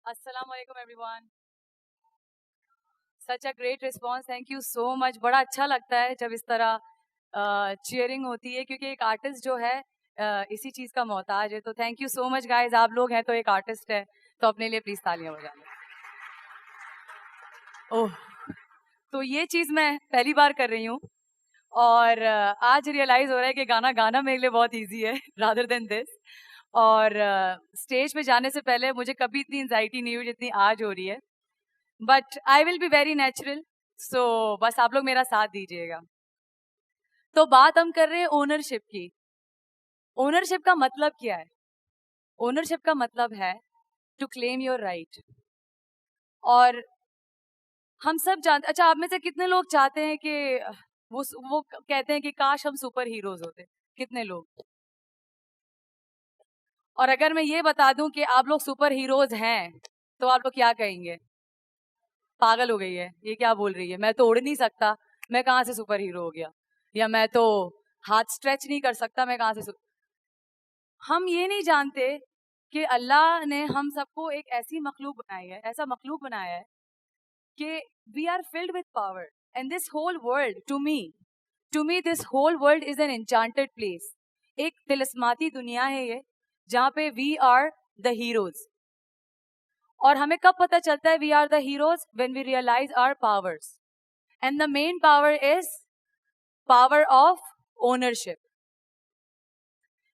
अस्सलाम वालेकुम everyone. Such a great response, thank you so much. बड़ा अच्छा लगता है जब इस तरह चीयरिंग होती है, क्योंकि एक आर्टिस्ट जो है इसी चीज़ का मोहताज है। तो thank you so much guys. आप लोग हैं तो एक आर्टिस्ट है, तो अपने लिए प्लीज तालियां बजा लें। ओह, तो ये चीज़ मैं पहली बार कर रही हूँ और आज रियलाइज हो रहा है कि गाना गाना मेरे लिए बहुत ईजी है रादर देन दिस। और स्टेज पे जाने से पहले मुझे कभी इतनी एंजाइटी नहीं हुई जितनी आज हो रही है, but I will be very natural. So बस आप लोग मेरा साथ दीजिएगा। तो बात हम कर रहे हैं ओनरशिप की। ओनरशिप का मतलब क्या है? ओनरशिप का मतलब है टू क्लेम योर राइट। और हम सब जानते, अच्छा आप में से कितने लोग चाहते हैं कि वो कहते हैं कि काश हम सुपर हीरोज होते? कितने लोग? और अगर मैं ये बता दूं कि आप लोग सुपर हीरोज हैं, तो आप लोग क्या कहेंगे? पागल हो गई है, ये क्या बोल रही है, मैं तो उड़ नहीं सकता, मैं कहाँ से सुपर हीरो हो गया, या मैं तो हाथ स्ट्रेच नहीं कर सकता, मैं कहाँ से हम ये नहीं जानते कि अल्लाह ने हम सबको एक ऐसी मखलूक बनाई है, ऐसा मखलूक बनाया है कि we are filled with power. And this whole world to me this whole world is an enchanted place. एक तिलिस्माती दुनिया है ये, जहाँ पे वी आर द हीरोज। और हमें कब पता चलता है we are the heroes? When we realise our powers. And the main power is power of ownership.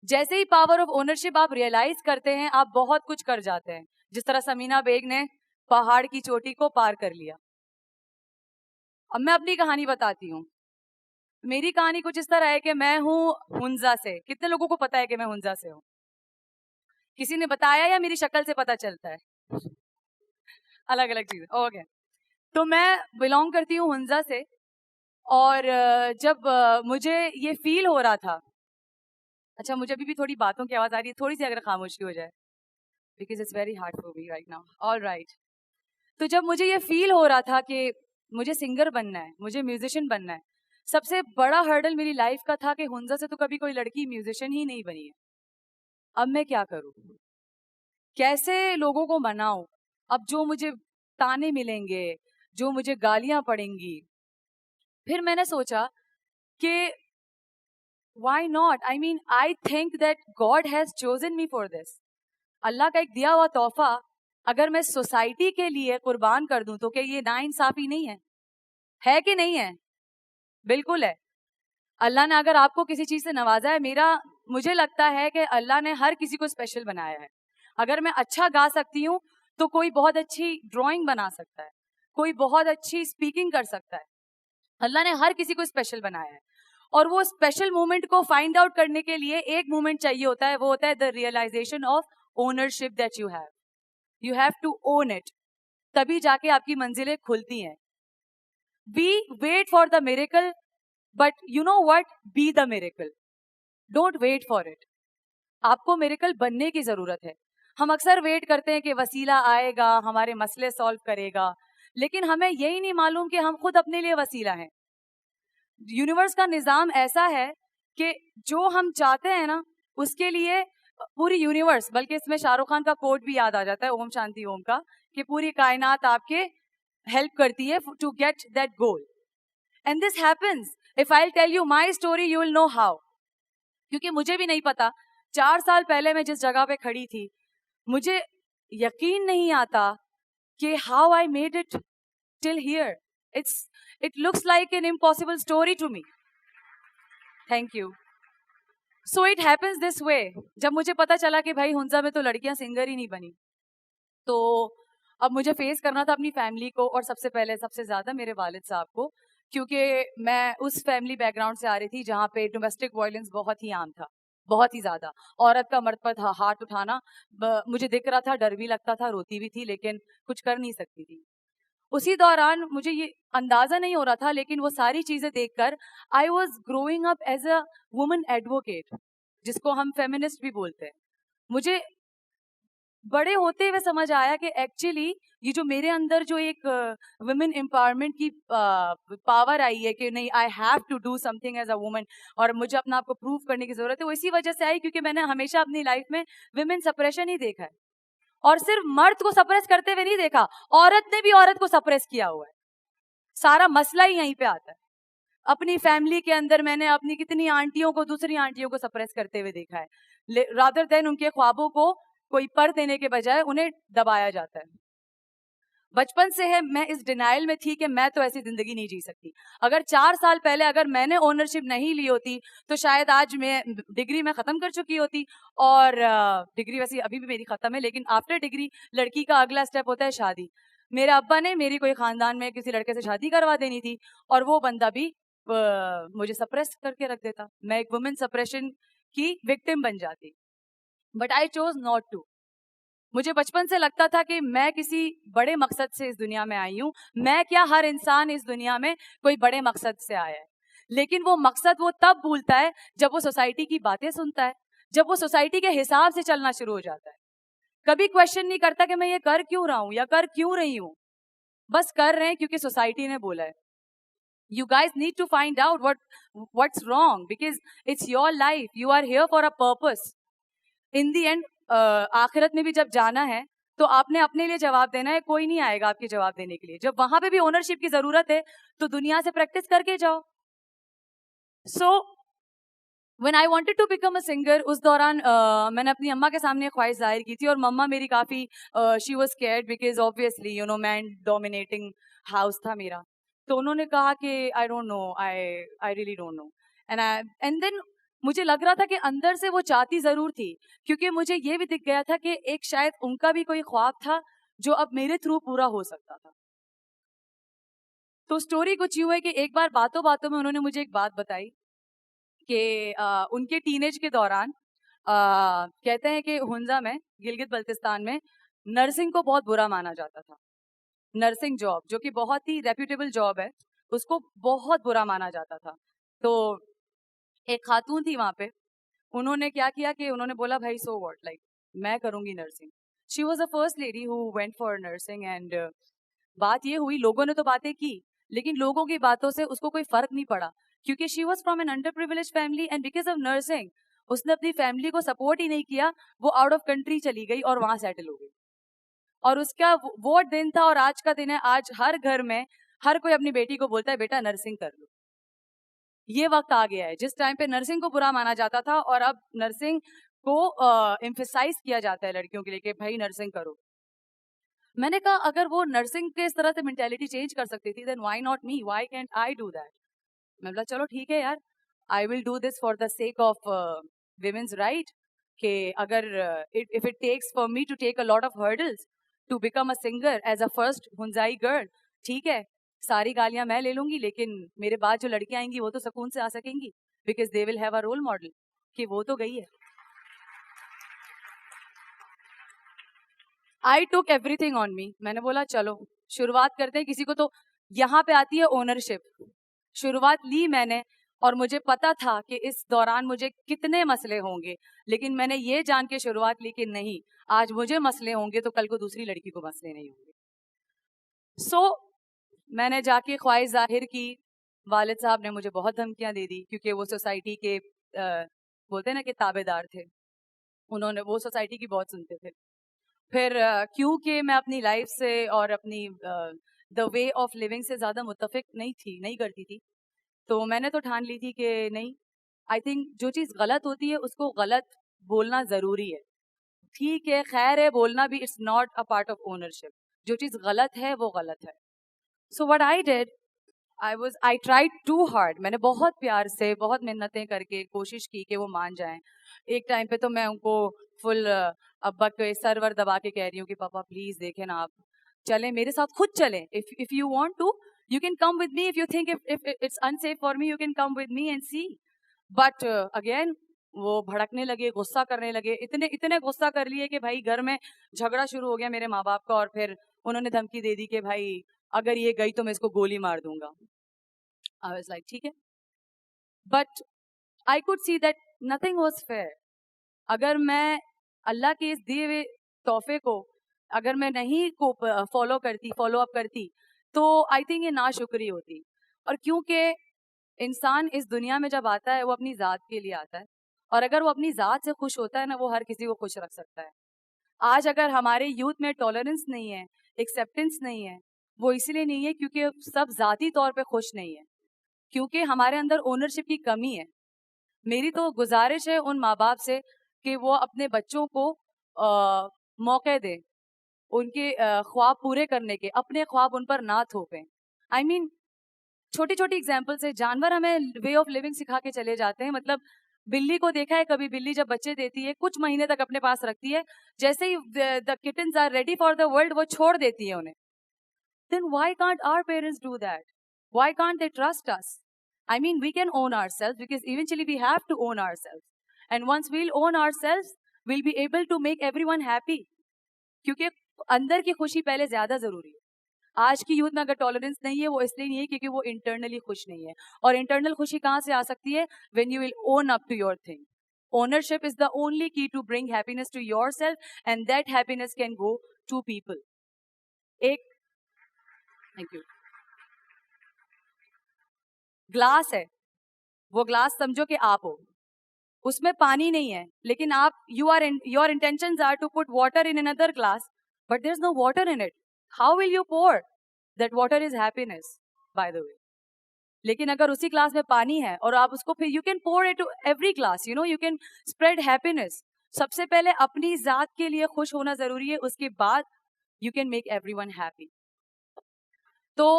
जैसे ही पावर ऑफ ओनरशिप आप रियलाइज करते हैं, आप बहुत कुछ कर जाते हैं। जिस तरह समीना बेग ने पहाड़ की चोटी को पार कर लिया। अब मैं अपनी कहानी बताती हूँ। मेरी कहानी कुछ इस तरह है कि मैं हूँ हुंजा से। कितने लोगों को पता है कि मैं हुंजा से हूँ? किसी ने बताया या मेरी शक्ल से पता चलता है? अलग अलग चीजें, ओके। तो मैं बिलोंग करती हूँ हुंजा से। और जब मुझे ये फील हो रहा था, अच्छा मुझे अभी भी थोड़ी बातों की आवाज आ रही है, थोड़ी सी अगर खामोशी हो जाए, because it's very hard for me right now. All right. तो जब मुझे ये फील हो रहा था कि मुझे सिंगर बनना है, मुझे म्यूजिशियन बनना है, सबसे बड़ा हर्डल मेरी लाइफ का था कि हुंजा से तो कभी कोई लड़की म्यूजिशियन ही नहीं बनी है। अब मैं क्या करूं? कैसे लोगों को मनाऊं? अब जो मुझे ताने मिलेंगे, जो मुझे गालियां पड़ेंगी। फिर मैंने सोचा कि why not? I mean, I think that God has chosen me for this. अल्लाह का एक दिया हुआ तोहफा अगर मैं सोसाइटी के लिए कुर्बान कर दूं, तो क्या ये नाइंसाफी नहीं है? है कि नहीं है? बिल्कुल है। अल्लाह ने अगर आपको किसी चीज से नवाजा है, मुझे लगता है कि अल्लाह ने हर किसी को स्पेशल बनाया है। अगर मैं अच्छा गा सकती हूँ, तो कोई बहुत अच्छी ड्राइंग बना सकता है, कोई बहुत अच्छी स्पीकिंग कर सकता है। अल्लाह ने हर किसी को स्पेशल बनाया है। और वो स्पेशल मोमेंट को फाइंड आउट करने के लिए एक मोमेंट चाहिए होता है, वो होता है the realisation of ownership that you have to own it. तभी जाके आपकी मंजिलें खुलती हैं। We wait for the miracle, but you know what? Be the miracle. Don't wait for it. आपको मिरेकल बनने की जरूरत है। हम अक्सर वेट करते हैं कि वसीला आएगा, हमारे मसले सॉल्व करेगा, लेकिन हमें यही नहीं मालूम कि हम खुद अपने लिए वसीला हैं। यूनिवर्स का निजाम ऐसा है कि जो हम चाहते हैं ना, उसके लिए पूरी यूनिवर्स, बल्कि इसमें शाहरुख खान का कोट भी याद आ जाता है, ओम शांति ओम का, कि पूरी कायनात आपके हेल्प करती है to get that goal. And this happens. If I tell you my story, you will know how. क्योंकि मुझे भी नहीं पता। 4 साल पहले मैं जिस जगह पे खड़ी थी, मुझे यकीन नहीं आता कि how I made it till here. It looks like an impossible story to me. Thank you. So it happens this way. जब मुझे पता चला कि भाई हुंजा में तो लड़कियां सिंगर ही नहीं बनी, तो अब मुझे फेस करना था अपनी फैमिली को, और सबसे पहले सबसे ज्यादा मेरे वालिद साहब को, क्योंकि मैं उस फैमिली बैकग्राउंड से आ रही थी जहाँ पे डोमेस्टिक वायलेंस बहुत ही आम था, बहुत ही ज्यादा। औरत का मर्द पर हाथ उठाना मुझे दिख रहा था, डर भी लगता था, रोती भी थी, लेकिन कुछ कर नहीं सकती थी। उसी दौरान मुझे ये अंदाजा नहीं हो रहा था, लेकिन वो सारी चीजें देखकर I was growing up as a woman advocate, जिसको हम फेमिनिस्ट भी बोलते हैं। मुझे बड़े होते हुए समझ आया कि एक्चुअली ये जो मेरे अंदर जो एक वुमेन एम्पावरमेंट की पावर आई है कि नहीं, I have to do something as a woman, और मुझे अपना आपको प्रूव करने की जरूरत है, वो इसी वजह से आई क्योंकि मैंने हमेशा अपनी लाइफ में वुमेन सप्रेशन ही देखा है। और सिर्फ मर्द को सप्रेस करते हुए नहीं देखा, औरत ने भी औरत को सप्रेस किया हुआ है। सारा मसला ही यहीं पे आता है। अपनी फैमिली के अंदर मैंने अपनी कितनी आंटियों को दूसरी आंटियों को सप्रेस करते हुए देखा है। रादर देन उनके ख्वाबों को कोई पर देने के बजाय उन्हें दबाया जाता है। बचपन से है मैं इस डिनाइल में थी कि मैं तो ऐसी जिंदगी नहीं जी सकती। अगर 4 साल पहले अगर मैंने ओनरशिप नहीं ली होती तो शायद आज मैं डिग्री में खत्म कर चुकी होती। और डिग्री वैसे अभी भी मेरी खत्म है, लेकिन आफ्टर डिग्री लड़की का अगला स्टेप होता है शादी। मेरे अब्बा ने मेरी कोई खानदान में किसी लड़के से शादी करवा देनी थी और वो बंदा भी मुझे सप्रेस करके रख देता। मैं एक वुमेन सप्रेशन की विक्टिम बन जाती। But I chose not to. मुझे बचपन से लगता था कि मैं किसी बड़े मकसद से इस दुनिया में आई हूं। मैं क्या, हर इंसान इस दुनिया में कोई बड़े मकसद से आया है। लेकिन वो मकसद वो तब भूलता है जब वो सोसाइटी की बातें सुनता है, जब वो सोसाइटी के हिसाब से चलना शुरू हो जाता है। कभी क्वेश्चन नहीं करता कि मैं ये कर क्यों रहा हूं या कर क्यों रही हूं। बस कर रहे हैं क्योंकि सोसाइटी ने बोला है। You guys need to find out what's wrong because it's your life. You are here for a purpose. In the end, आखिरत में भी जब जाना है तो आपने अपने लिए जवाब देना है, कोई नहीं आएगा आपके जवाब देने के लिए। जब वहां पे भी ओनरशिप की जरूरत है तो दुनिया से प्रैक्टिस करके जाओ। So when I wanted to become a singer, उस दौरान मैंने अपनी अम्मा के सामने ख्वाहिश जाहिर की थी और मम्मा मेरी काफी she was scared because obviously you know man dominating house था मेरा। तो उन्होंने कहा कि I don't know, I really don't know. And then मुझे लग रहा था कि अंदर से वो चाहती जरूर थी, क्योंकि मुझे ये भी दिख गया था कि एक शायद उनका भी कोई ख्वाब था जो अब मेरे थ्रू पूरा हो सकता था। तो स्टोरी कुछ यूं है कि एक बार बातों बातों में उन्होंने मुझे एक बात बताई कि उनके टीनेज के दौरान कहते हैं कि हुंजा में, गिलगित बल्तिस्तान में नर्सिंग को बहुत बुरा माना जाता था। नर्सिंग जॉब जो कि बहुत ही रेप्यूटेबल जॉब है, उसको बहुत बुरा माना जाता था। तो एक खातून थी वहां पे, उन्होंने क्या किया कि उन्होंने बोला भाई सो व्हाट, लाइक मैं करूंगी nursing. She was the first lady who went for nursing. And बात ये हुई, लोगों ने तो बातें की लेकिन लोगों की बातों से उसको कोई फर्क नहीं पड़ा, क्योंकि she was from an under privilege family and because of nursing उसने अपनी फैमिली को सपोर्ट ही नहीं किया। वो आउट ऑफ कंट्री चली गई और वहां सेटल हो गई। और उसका वो दिन था और आज का दिन है। आज हर घर में हर कोई अपनी बेटी को बोलता है बेटा नर्सिंग कर लो। ये वक्त आ गया है जिस टाइम पे नर्सिंग को बुरा माना जाता था और अब नर्सिंग को एम्फेसाइज किया जाता है लड़कियों के लिए कि भाई नर्सिंग करो। मैंने कहा अगर वो नर्सिंग के इस तरह से मेंटेलिटी चेंज कर सकती थी then why not me, why can't I do that. मैं बोला चलो ठीक है यार, I will do this for the sake of women's right. कि अगर if it takes for me to take a lot of hurdles to become a singer as a first Hunzai girl, ठीक है सारी गालियां मैं ले लूंगी, लेकिन मेरे बाद जो लड़कियां आएंगी वो तो सुकून से आ सकेंगी because they will have a role model कि वो तो गई है। I took everything on me. मैंने बोला चलो शुरुआत करते हैं, किसी को तो यहाँ पे आती है ओनरशिप। शुरुआत ली मैंने और मुझे पता था कि इस दौरान मुझे कितने मसले होंगे, लेकिन मैंने ये जान के शुरुआत ली कि नहीं, आज मुझे मसले होंगे तो कल को दूसरी लड़की को मसले नहीं होंगे। सो मैंने जाके ख्वाहिश जाहिर की। वालिद साहब ने मुझे बहुत धमकियां दे दी क्योंकि वो सोसाइटी के बोलते हैं ना कि ताबेदार थे, उन्होंने वो सोसाइटी की बहुत सुनते थे। फिर क्योंकि मैं अपनी लाइफ से और अपनी द वे ऑफ लिविंग से ज़्यादा मुत्तफिक नहीं करती थी, तो मैंने तो ठान ली थी कि नहीं, आई थिंक जो चीज़ गलत होती है उसको गलत बोलना ज़रूरी है। ठीक है, खैर है बोलना भी, it's not a part of ownership. जो चीज़ गलत है वो गलत है। So what I did, I tried too hard. मैंने बहुत प्यार से बहुत मिन्नतें करके कोशिश की कि वो मान जाएं। एक टाइम पे तो मैं उनको फुल अब्बा के सरवर दबा के कह रही हूँ कि पापा प्लीज देखें ना, आप चलें मेरे साथ, खुद चलें। If you want to you can come with me, if you think if it's unsafe for me you can come with me and see. But again वो भड़कने लगे, गुस्सा करने लगे, इतने इतने गुस्सा कर लिए कि भाई घर में झगड़ा शुरू हो गया मेरे माँ बाप का। और फिर उन्होंने धमकी दे दी कि भाई अगर ये गई तो मैं इसको गोली मार दूंगा। आई वाज लाइक ठीक है, but I could see that nothing was fair. अगर मैं अल्लाह के इस दिए हुए तोहफे को अगर मैं नहीं को फॉलो अप करती तो आई थिंक ये नाशुक्री होती। और क्योंकि इंसान इस दुनिया में जब आता है वो अपनी ज़ात के लिए आता है, और अगर वो अपनी ज़ात से खुश होता है ना, वो हर किसी को खुश रख सकता है। आज अगर हमारे यूथ में टॉलरेंस नहीं है, एक्सेप्टेंस नहीं है, वो इसलिए नहीं है क्योंकि सब जाती तौर पे खुश नहीं है, क्योंकि हमारे अंदर ओनरशिप की कमी है। मेरी तो गुजारिश है उन माँ बाप से कि वो अपने बच्चों को मौके दें, उनके ख्वाब पूरे करने के, अपने ख्वाब उन पर ना थोपें। आई मीन छोटी छोटी एग्जाम्पल से जानवर हमें वे ऑफ लिविंग सिखा के चले जाते हैं। मतलब बिल्ली को देखा है कभी? बिल्ली जब बच्चे देती है कुछ महीने तक अपने पास रखती है, जैसे ही the kittens are ready for the world वो छोड़ देती है उन्हें। Then why can't our parents do that? Why can't they trust us? I mean, we can own ourselves because eventually we have to own ourselves. And once we'll own ourselves, we'll be able to make everyone happy. क्योंकि अंदर की खुशी पहले ज्यादा जरूरी है। आज की यूथ में अगर टॉलरेंस नहीं है, वो इसलिए नहीं है क्योंकि वो इंटरनली खुश नहीं है। और इंटरनल खुशी कहाँ से आ सकती है? When you will own up to your thing. Ownership is the only key to bring happiness to yourself, and that happiness can go to people. एक, thank you. ग्लास है, वो ग्लास समझो कि आप हो, उसमें पानी नहीं है, लेकिन आप your intentions are to put water in another glass, but there is no water in it. How will you pour? That water is happiness, by the way. लेकिन अगर उसी ग्लास में पानी है और आप उसको फिर you can pour it to every glass, you know, you can spread happiness. सबसे पहले अपनी जात के लिए खुश होना जरूरी है, उसके बाद you can make everyone happy. तो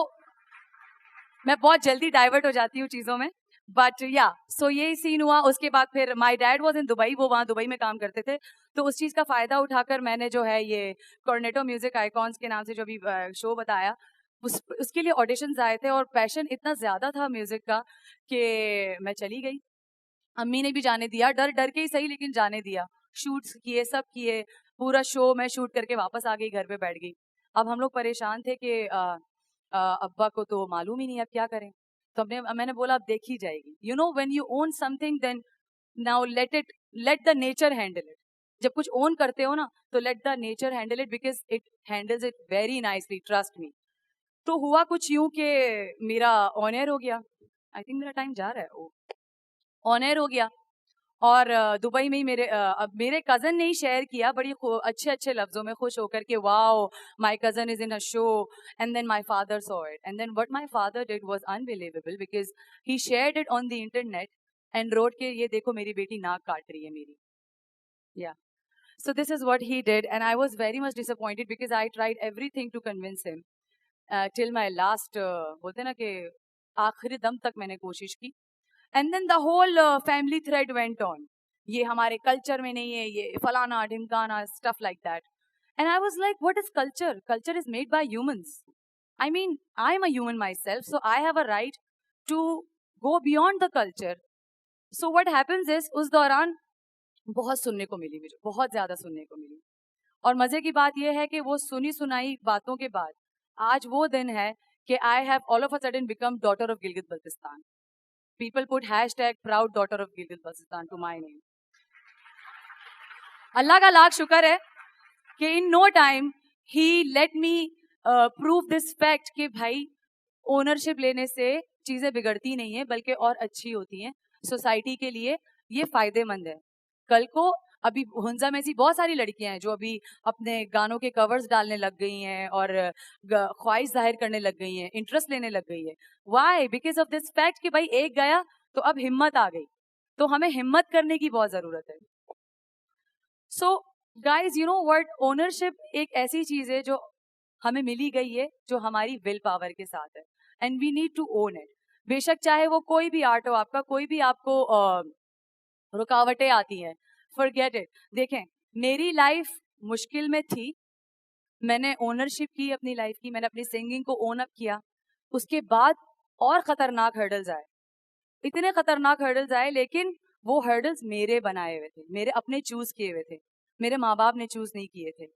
मैं बहुत जल्दी डाइवर्ट हो जाती हूँ चीजों में, बट या सो ये सीन हुआ। उसके बाद फिर my dad was in Dubai, वो वहाँ दुबई में काम करते थे, तो उस चीज़ का फ़ायदा उठाकर मैंने जो है ये कॉर्नेटो म्यूजिक आइकॉन्स के नाम से जो भी शो बताया, उसके लिए ऑडिशंस आए थे, और पैशन इतना ज़्यादा था म्यूजिक का कि मैं चली गई। अम्मी ने भी जाने दिया, डर डर के ही सही, लेकिन जाने दिया। शूट्स किए, सब किए, पूरा शो मैं शूट करके वापस आ गई, घर पे बैठ गई। अब हम लोग परेशान थे कि अब्बा को तो मालूम ही नहीं अब क्या करें। तो मैंने बोला अब देखी जाएगी। You know, when you own something then now let the nature handle it. जब कुछ ओन करते हो ना, तो let the nature handle it, because it handles it very nicely, trust me. तो हुआ कुछ यूं कि मेरा ऑन एयर हो गया। आई थिंक मेरा टाइम जा रहा है। ऑन एयर हो गया, और दुबई में ही मेरे कजन ने ही शेयर किया बड़ी अच्छे अच्छे लफ्जों में, खुश होकर के, wow my cousin is in a show, and then my father saw it, and then what my father did was unbelievable, because he shared it on the internet and wrote के, ये देखो मेरी बेटी नाक काट रही है मेरी। या so this is what he did, and I was very much disappointed because I tried everything to convince him till my last बोलते ना कि आखिरी दम तक मैंने कोशिश की। And then the whole family thread went on, ये हमारे कल्चर में नहीं है, ये फलाना ढिमकाना, stuff like that. And I was like, what is culture? Culture is made by humans. I mean, I am a human myself, so I have a right to go beyond the culture. So what happens is, उस दौरान बहुत सुनने को मिली, मुझे बहुत ज्यादा सुनने को मिली। और मजे की बात यह है कि वो सुनी सुनाई बातों के बाद आज वो दिन है कि I have all of a sudden become daughter of Gilgit Baltistan. People put hashtag proud daughter of Gilgit-Baltistan to my name. अल्लाह का लाख शुक्र है कि in no time he let me prove this fact कि भाई ओनरशिप लेने से चीजें बिगड़ती नहीं है, बल्कि और अच्छी होती हैं। सोसाइटी के लिए ये फायदेमंद है। कल को अभी हुंजा में ऐसी बहुत सारी लड़कियां हैं जो अभी अपने गानों के कवर्स डालने लग गई हैं और ख्वाहिश जाहिर करने लग गई हैं, इंटरेस्ट लेने लग गई है। Why? Because of this fact कि भाई एक गया तो अब हिम्मत आ गई, तो हमें हिम्मत करने की बहुत जरूरत है। So guys, you know what, ownership एक ऐसी चीज है जो हमें मिली गई है, जो हमारी विल पावर के साथ है, and we need to own it. बेशक चाहे वो कोई भी आर्ट हो आपका, कोई भी आपको रुकावटें आती हैं, फॉरगेट इट। देखें, मेरी लाइफ मुश्किल में थी, मैंने ओनरशिप की अपनी लाइफ की, मैंने अपनी सिंगिंग को ओन अप किया। उसके बाद और खतरनाक हर्डल्स आए, इतने खतरनाक हर्डल्स आए, लेकिन वो हर्डल्स मेरे बनाए हुए थे, मेरे अपने चूज किए हुए थे, मेरे माँ बाप ने चूज नहीं किए थे।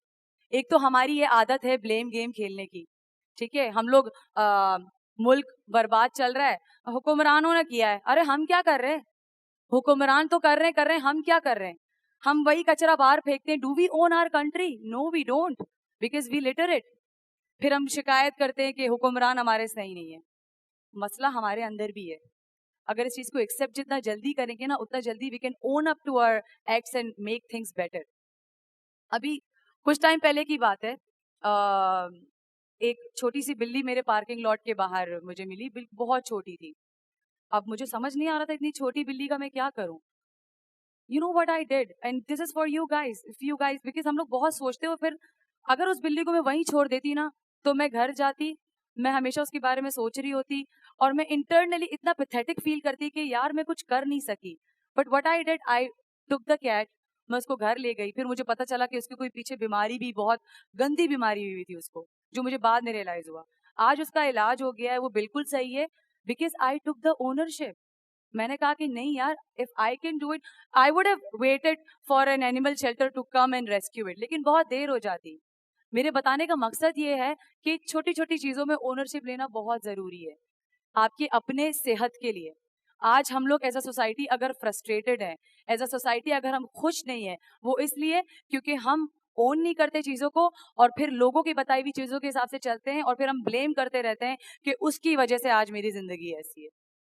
एक तो हमारी ये आदत है ब्लेम गेम खेलने की, ठीक है? हम लोग मुल्क बर्बाद चल रहा है, हुक्मरानों ने किया है, अरे हम क्या कर रहे हैं? हुक्मरान तो कर रहे हैं, हम क्या कर रहे हैं? हम वही कचरा बाहर फेंकते हैं। Do we own our country? No we don't, because we litter it. फिर हम शिकायत करते हैं कि हुक्मरान हमारे सही नहीं है। मसला हमारे अंदर भी है। अगर इस चीज को एक्सेप्ट जितना जल्दी करेंगे ना, उतना जल्दी we can own up to our acts and make things better. अभी कुछ टाइम पहले की बात है, एक छोटी सी बिल्ली मेरे पार्किंग लॉट के बाहर मुझे मिली, बहुत छोटी थी। अब मुझे समझ नहीं आ रहा था इतनी छोटी बिल्ली का मैं क्या करूं। You know what I did, and this is for you guys, if you guys, because हम लोग बहुत सोचते हो, फिर अगर उस बिल्ली को मैं वहीं छोड़ देती ना, तो मैं घर जाती, मैं हमेशा उसके बारे में सोच रही होती, और मैं इंटरनली इतना पैथेटिक फील करती कि यार मैं कुछ कर नहीं सकी। But what I did, I took the cat, मैं उसको घर ले गई। फिर मुझे पता चला कि उसकी कोई पीछे बीमारी भी, बहुत गंदी बीमारी हुई थी उसको, जो मुझे बाद में रियलाइज हुआ। आज उसका इलाज हो गया है, वो बिल्कुल सही है, because I took the ownership. मैंने कहा कि नहीं यार, if I can do it, I would have waited for an animal shelter to come and rescue it, लेकिन बहुत देर हो जाती। मेरे बताने का मकसद ये है कि छोटी छोटी चीजों में ओनरशिप लेना बहुत जरूरी है, आपकी अपने सेहत के लिए। आज हम लोग एज अ सोसाइटी अगर फ्रस्ट्रेटेड हैं, एज अ सोसाइटी अगर हम खुश नहीं है, वो इसलिए क्योंकि हम ओन नहीं करते चीजों को, और फिर लोगों की बताई हुई चीजों के हिसाब से चलते हैं, और फिर हम ब्लेम करते रहते हैं कि उसकी वजह से आज मेरी जिंदगी ऐसी है।